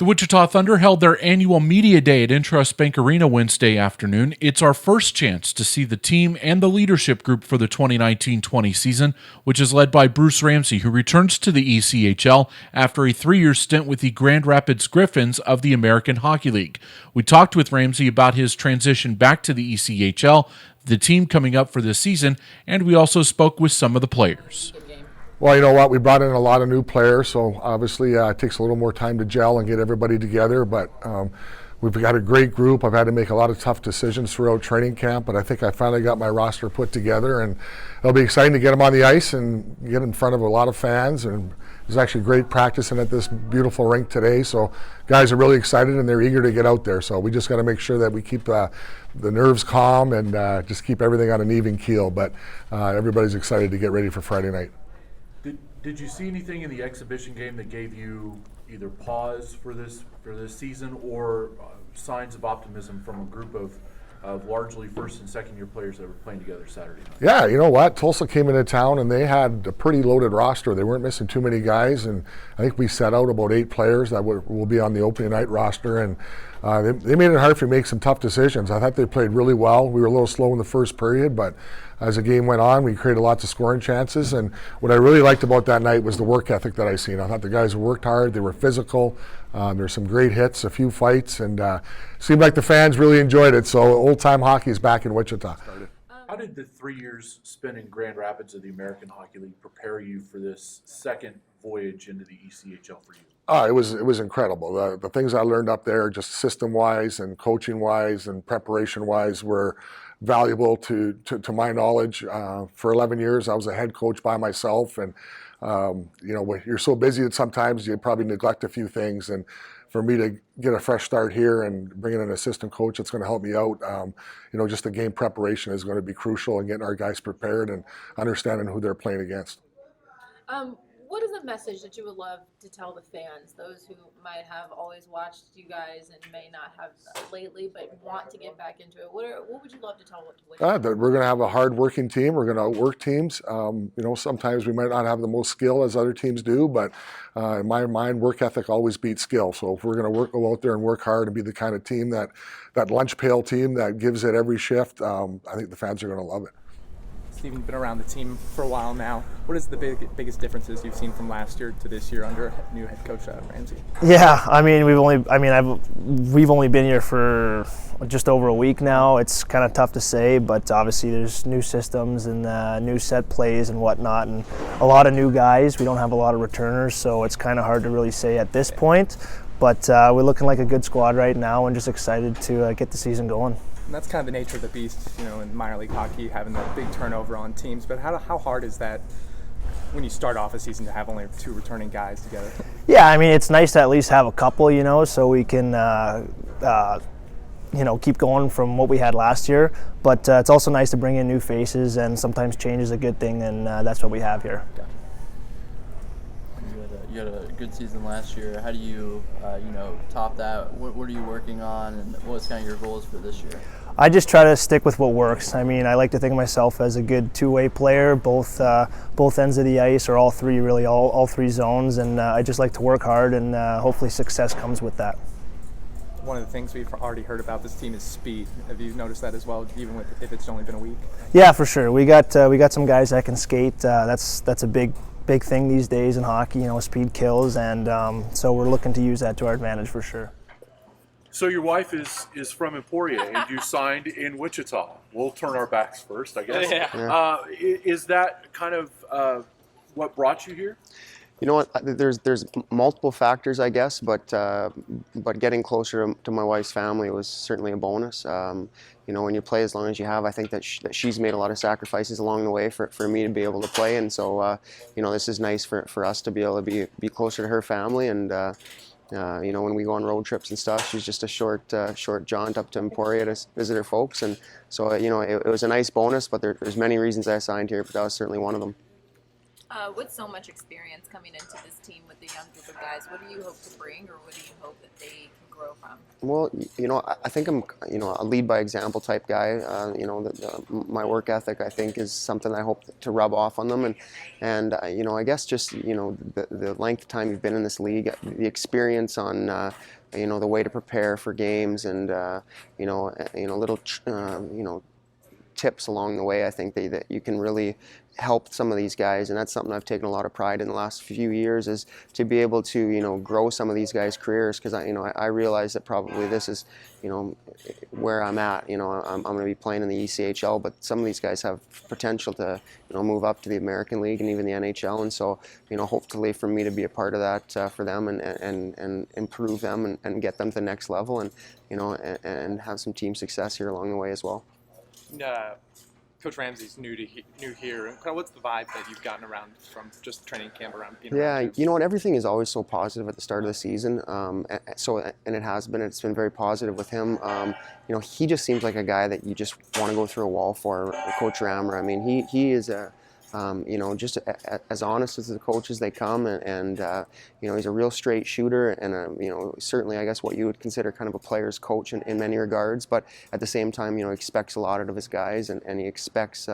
The Wichita Thunder held their annual media day at INTRUST Bank Arena Wednesday afternoon. It's our first chance to see the team and the leadership group for the 2019-20 season, which is led by Bruce Ramsay, who returns to the ECHL after a 3-year stint with the Grand Rapids Griffins of the American Hockey League. We talked with Ramsay about his transition back to the ECHL, the team coming up for this season, and we also spoke with some of the players. Well, you know what? We brought in a lot of new players, so obviously it takes a little more time to gel and get everybody together. But we've got a great group. I've had to make a lot of tough decisions throughout training camp, but I think I finally got my roster put together, and it'll be exciting to get them on the ice and get in front of a lot of fans. And there's actually great practicing at this beautiful rink today, so guys are really excited and they're eager to get out there. So we just got to make sure that we keep the nerves calm and just keep everything on an even keel. But everybody's excited to get ready for Friday night. Did you see anything in the exhibition game that gave you either pause for this season or signs of optimism from a group of largely first and second year players that were playing together Saturday night? Yeah, you know what? Tulsa came into town and they had a pretty loaded roster. They weren't missing too many guys, and I think we set out about 8 players that will be on the opening night roster, and they made it hard for me to make some tough decisions. I thought they played really well. We were a little slow in the first period, but as the game went on, we created lots of scoring chances, and what I really liked about that night was the work ethic that I seen. I thought the guys worked hard, they were physical, there were some great hits, a few fights, and seemed like the fans really enjoyed it, so old-time hockey is back in Wichita. How did the 3 years spent in Grand Rapids of the American Hockey League prepare you for this second voyage into the ECHL for you? It was incredible. The things I learned up there, just system-wise and coaching-wise and preparation-wise, were valuable to my knowledge. For 11 years, I was a head coach by myself, and you're so busy that sometimes you probably neglect a few things. And for me to get a fresh start here and bring in an assistant coach that's going to help me out, just the game preparation is going to be crucial in getting our guys prepared and understanding who they're playing against. What is a message that you would love to tell the fans, those who might have always watched you guys and may not have lately but want to get back into it? What would you love to tell them? That we're going to have a hard-working team. We're going to outwork teams. Sometimes we might not have the most skill as other teams do, but in my mind, work ethic always beats skill. So if we're going to go out there and work hard and be the kind of team that lunch pail team that gives it every shift, I think the fans are going to love it. Steve, you've been around the team for a while now. What is the biggest differences you've seen from last year to this year under new head coach Ramsay? Yeah, we've only been here for just over a week now. It's kind of tough to say, but obviously there's new systems and new set plays and whatnot, and a lot of new guys. We don't have a lot of returners, so it's kind of hard to really say at this point. But we're looking like a good squad right now, and just excited to get the season going. And that's kind of the nature of the beast, in minor league hockey, having that big turnover on teams. But how hard is that when you start off a season to have only 2 returning guys together? Yeah, it's nice to at least have a couple, so we can, keep going from what we had last year. But it's also nice to bring in new faces, and sometimes change is a good thing, and that's what we have here. Gotcha. You had a good season last year. How do you, top that? What are you working on, and what's kind of your goals for this year? I just try to stick with what works. I like to think of myself as a good two-way player, both ends of the ice, or all three zones, and I just like to work hard, and hopefully success comes with that. One of the things we've already heard about this team is speed. Have you noticed that as well, even if it's only been a week? Yeah, for sure. We got some guys that can skate. That's a big thing these days in hockey. Speed kills, and so we're looking to use that to our advantage for sure. So your wife is from Emporia, and you signed in Wichita. We'll turn our backs first, I guess. Yeah. Is that kind of what brought you here? You know what? There's multiple factors, I guess, but getting closer to my wife's family was certainly a bonus. When you play as long as you have, I think that she's made a lot of sacrifices along the way for me to be able to play, and so this is nice for us to be able to be closer to her family, and when we go on road trips and stuff, she's just a short jaunt up to Emporia to visit her folks, and so it was a nice bonus. But there's many reasons I signed here, but that was certainly one of them. With so much experience coming into this team with the young group of guys, what do you hope to bring, or what do you hope that they can grow from? Well, I think I'm, a lead by example type guy. My work ethic, I think, is something I hope to rub off on them, and I guess just the length of time you've been in this league, the experience on, the way to prepare for games, and little, tips along the way. I think that you can really help some of these guys, and that's something I've taken a lot of pride in the last few years, is to be able to grow some of these guys' careers, because I realize that probably this is where I'm at. I'm going to be playing in the ECHL, but some of these guys have potential to move up to the American League and even the NHL, and so hopefully for me to be a part of that for them and improve them and get them to the next level, and and have some team success here along the way as well. Coach Ramsay's new here. And kind of what's the vibe that you've gotten around from just training camp around being around him? You know what? Everything is always so positive at the start of the season. And it has been. It's been very positive with him. He just seems like a guy that you just want to go through a wall for. Coach Rammer. I mean, he is a just as honest as the coaches they come, and he's a real straight shooter, and certainly I guess what you would consider kind of a player's coach in many regards, but at the same time expects a lot out of his guys, and he expects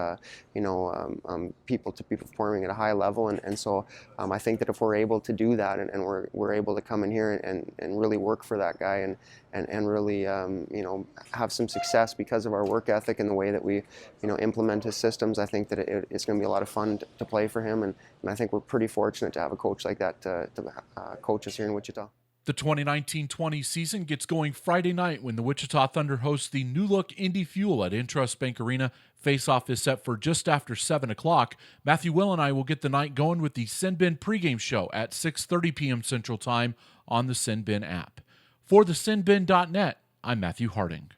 people to be performing at a high level, and so I think that if we're able to do that, and we're able to come in here and really work for that guy, and really have some success because of our work ethic and the way that we implement his systems, I think that it's going to be a lot of fun to play for him, and I think we're pretty fortunate to have a coach like that to coach us here in Wichita. The 2019-20 season gets going Friday night when the Wichita Thunder hosts the new-look Indy Fuel at INTRUST Bank Arena. Face-off is set for just after 7 o'clock. Matthew Will and I will get the night going with the SinBin pregame show at 6:30 p.m. Central Time on the SinBin app. For the SinBin.net, I'm Matthew Harding.